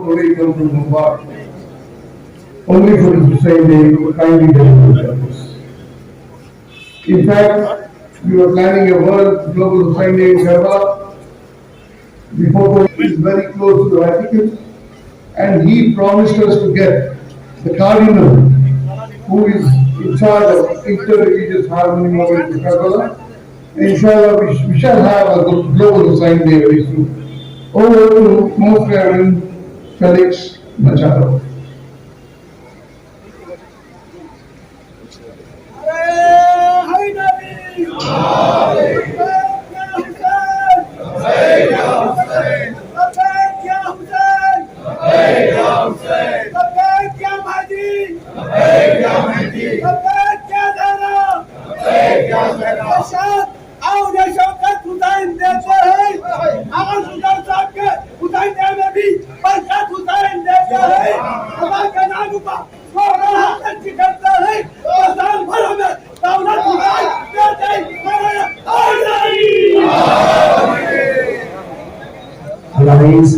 only come from Mumbai, only for the Hussain Day kindly delivered us. In fact, we were planning a world global Hussain Day in Karbala before going is very close to the Vatican, and he promised us to get the cardinal who is in charge of inter-religious harmony movement in Karbala. Inshallah, we shall have a global Hussain Day very soon. Over to Most Reverend Felix Machado.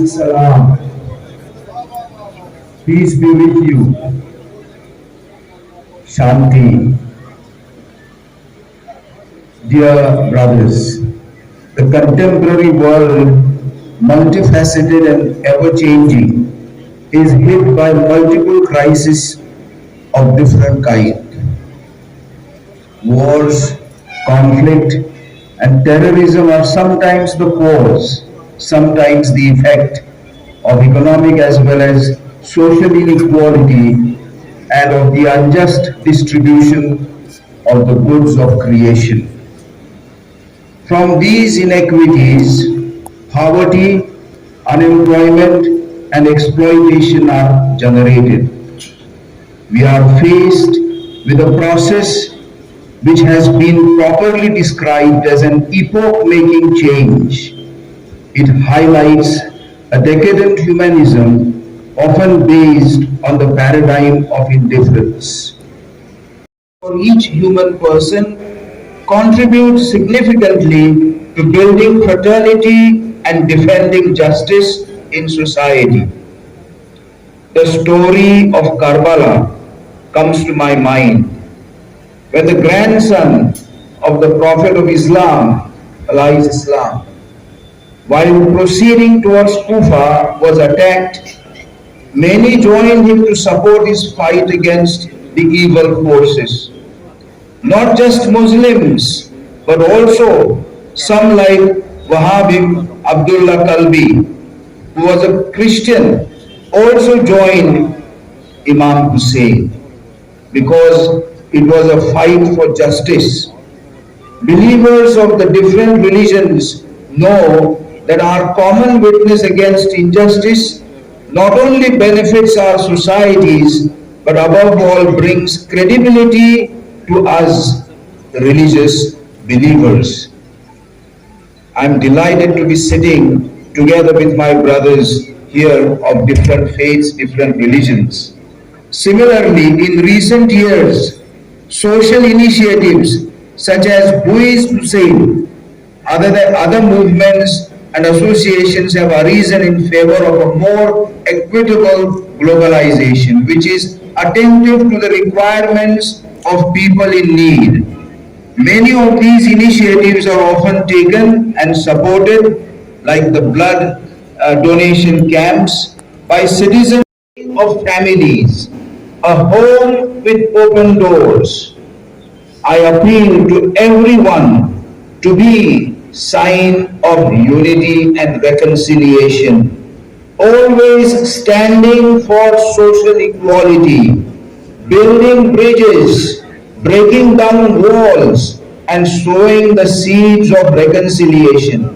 Salam. Peace be with you. Shanti. Dear brothers, the contemporary world, multifaceted and ever-changing, is hit by multiple crises of different kind. Wars, conflict, and terrorism are sometimes the cause, sometimes the effect of economic as well as social inequality and of the unjust distribution of the goods of creation. From these inequities, poverty, unemployment, and exploitation are generated. We are faced with a process which has been properly described as an epoch-making change. It highlights a decadent humanism often based on the paradigm of indifference. For each human person contributes significantly to building fraternity and defending justice in society. The story of Karbala comes to my mind when the grandson of the Prophet of Islam, alayhi Islam, while proceeding towards Kufa, was attacked. Many joined him to support his fight against the evil forces. Not just Muslims, but also some like Wahhabi Abdullah Kalbi, who was a Christian, also joined Imam Hussain because it was a fight for justice. Believers of the different religions know that our common witness against injustice not only benefits our societies, but above all brings credibility to us, the religious believers. I am delighted to be sitting together with my brothers here of different faiths, different religions. Similarly, in recent years, social initiatives such as Buiz Hussain, other movements and associations have arisen in favor of a more equitable globalization, which is attentive to the requirements of people in need. Many of these initiatives are often taken and supported, like the blood donation camps, by citizens of families, a home with open doors. I appeal to everyone to be sign of unity and reconciliation, always standing for social equality, building bridges, breaking down walls, and sowing the seeds of reconciliation.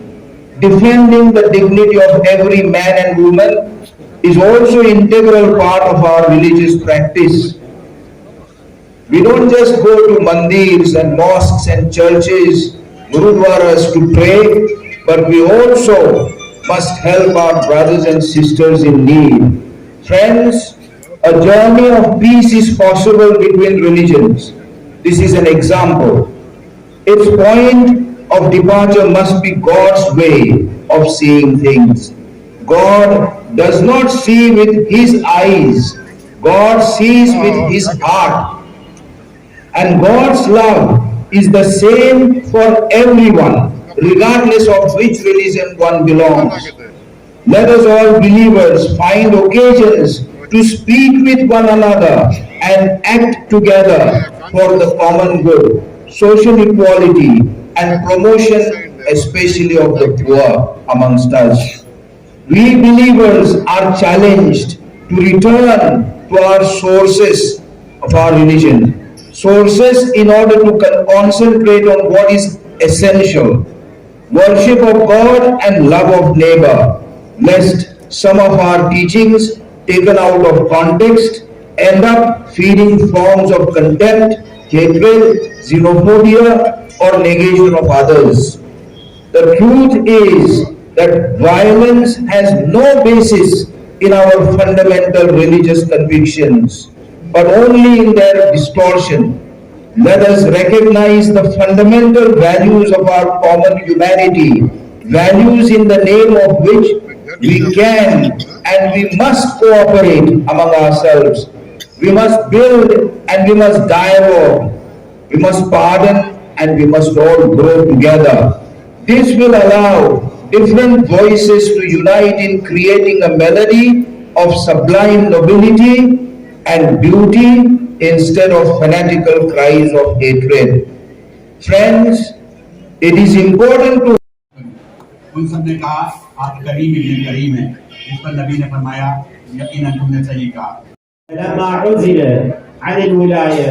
Defending the dignity of every man and woman is also an integral part of our religious practice. We don't just go to mandirs and mosques and churches, gurudwaras to pray, but we also must help our brothers and sisters in need. Friends, a journey of peace is possible between religions. This is an example. Its point of departure must be God's way of seeing things. God does not see with his eyes, God sees with his heart. And God's love is the same for everyone, regardless of which religion one belongs. Let us all believers find occasions to speak with one another and act together for the common good, social equality, and promotion, especially of the poor amongst us. We believers are challenged to return to our sources of our religion, sources in order to concentrate on what is essential, worship of God and love of neighbor, lest some of our teachings taken out of context end up feeding forms of contempt, hatred, xenophobia, or negation of others. The truth is that violence has no basis in our fundamental religious convictions, but only in their distortion. Let us recognize the fundamental values of our common humanity, values in the name of which we can and we must cooperate among ourselves. We must build and we must dialogue. We must pardon and we must all grow together. This will allow different voices to unite in creating a melody of sublime nobility and beauty instead of fanatical cries of hatred. Friends, it is important to उन सब ने कहा आप करीम इब्न करीम हैं। इस पर नबी ने फरमाया यकीनन तुमने सही कहा। لما عزل عن الولاية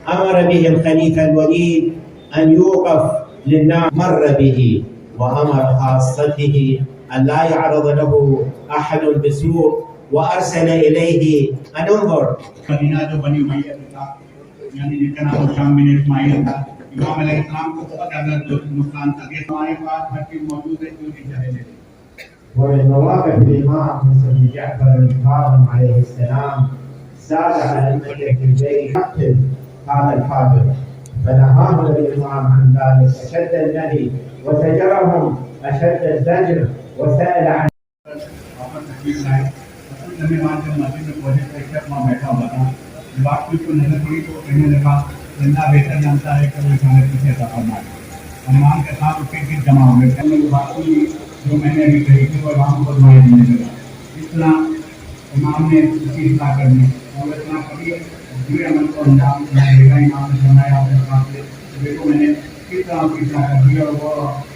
أمر به الخليفة الوليد أن يوقف للناس، مر به وأمر خاصته أن لا يعرض له أحد بسوء وأرسل إليه أن انظر. मदीना जो बनी हुई है यानी जिनका नाम शाम बिन इस्माइल था, इमाम अलैहिस्सलाम को बहुत ज्यादा नुकसान था। ये हमारे पास हर चीज मौजूद है जो भी चाहे ले। ومن مواقف الإمام بن جعفر الكاظم عليه السلام ساد على أئمة البيت يقتل هذا الكافر، فنهاهم الإمام عن ذلك أشد النهي وزجرهم أشد الزجر وسأل عن जब आप कुछ को नजर पड़ी तो कहने लगा जिंदा बेहतर जानता है कि वो खाने पीछे ऐसा करना है। इमाम के साथ उसके फिर जमा हो गए। कहने की बात हुई जो मैंने अभी कही थी वो इमाम को दुआएं देने लगा। इस तरह इमाम ने उसकी इस्लाह करनी और इतना कभी बुरे अमल को अंजाम देगा। इमाम ने फरमाया अपने साथ से देखो मैंने किस तरह उसकी इस्लाह कर दी और वो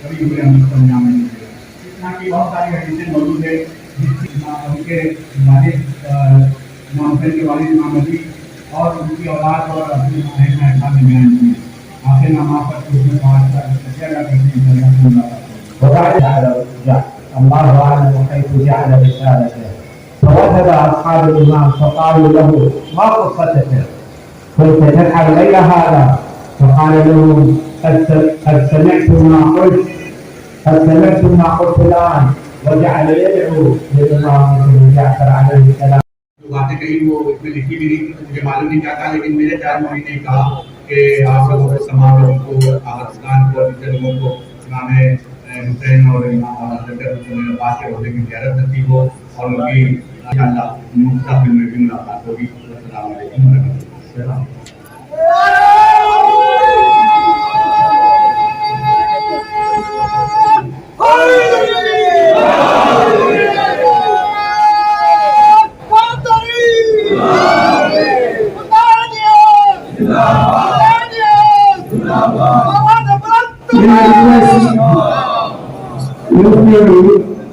कभी बुरे अमल को अंजाम नहीं देगा। इस तरह की बहुत सारी हदीसें मौजूद है उनके वालिद इमाम हुसैन के वालिद इमाम अली और उनकी औलाद और अपनी ऐसा में बयान किए। आखिर नमाज पर उसने कहा وبعد الله أعلم حيث جعل رسالته، فوثب أصحاب الإمام فقالوا له ما قصتك؟ قلت تفعل غير هذا؟ فقال لهم قد سمعتم ما قلت الآن، وجعل يدعو للإمام بن جعفر عليه السلام. बातें कही वो इसमें लिखी भी नहीं थी तो मुझे मालूम नहीं क्या था, लेकिन मेरे 4 मौलवी ने कहा कि आप लोगों को समाज लोगों को पाकिस्तान को दूसरे लोगों को इमाम हुसैन और इमाम बात के होने की ज़रूरत नसीब हो और उनकी इंशाअल्लाह मुस्तक़बिल में भी मुलाकात होगी। अस्सलाम वालेकुम व रहमतुल्लाह। May I request